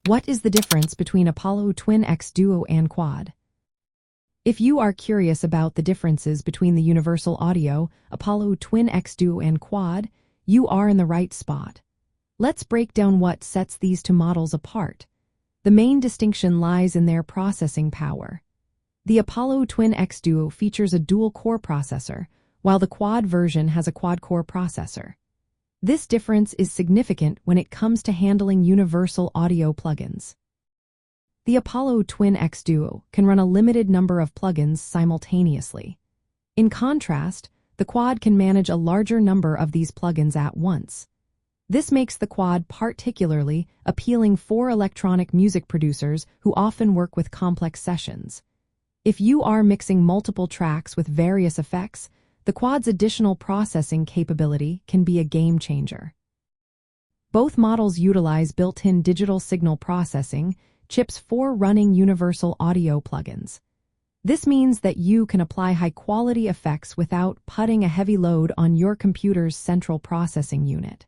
What is the difference between Apollo Twin X Duo and Quad? If you are curious about the differences between the Universal Audio, Apollo Twin X Duo and Quad, you are in the right spot. Let's break down what sets these two models apart. The main distinction lies in their processing power. The Apollo Twin X Duo features a dual-core processor, while the Quad version has a quad-core processor. This difference is significant when it comes to handling universal audio plugins. The Apollo Twin X Duo can run a limited number of plugins simultaneously. In contrast, the Quad can manage a larger number of these plugins at once. This makes the Quad particularly appealing for electronic music producers who often work with complex sessions. If you are mixing multiple tracks with various effects, the Quad's additional processing capability can be a game changer. Both models utilize built-in digital signal processing chips for running universal audio plugins. This means that you can apply high-quality effects without putting a heavy load on your computer's central processing unit.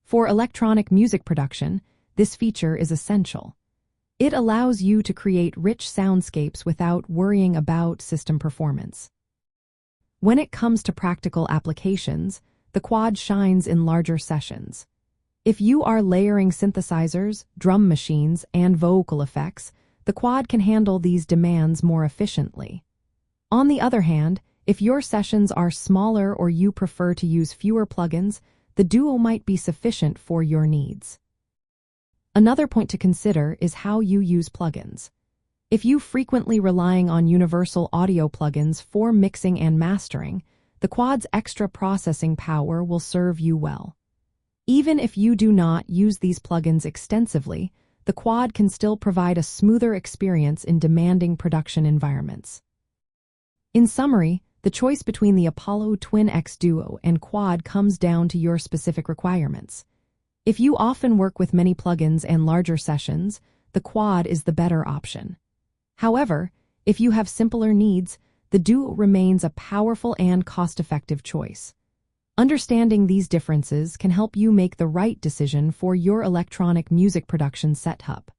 For electronic music production, this feature is essential. It allows you to create rich soundscapes without worrying about system performance. When it comes to practical applications, the Quad shines in larger sessions. If you are layering synthesizers, drum machines, and vocal effects, the Quad can handle these demands more efficiently. On the other hand, if your sessions are smaller or you prefer to use fewer plugins, the Duo might be sufficient for your needs. Another point to consider is how you use plugins. If you frequently relying on universal audio plugins for mixing and mastering, the Quad's extra processing power will serve you well. Even if you do not use these plugins extensively, the Quad can still provide a smoother experience in demanding production environments. In summary, the choice between the Apollo Twin X Duo and Quad comes down to your specific requirements. If you often work with many plugins and larger sessions, the Quad is the better option. However, if you have simpler needs, the Duo remains a powerful and cost-effective choice. Understanding these differences can help you make the right decision for your electronic music production setup.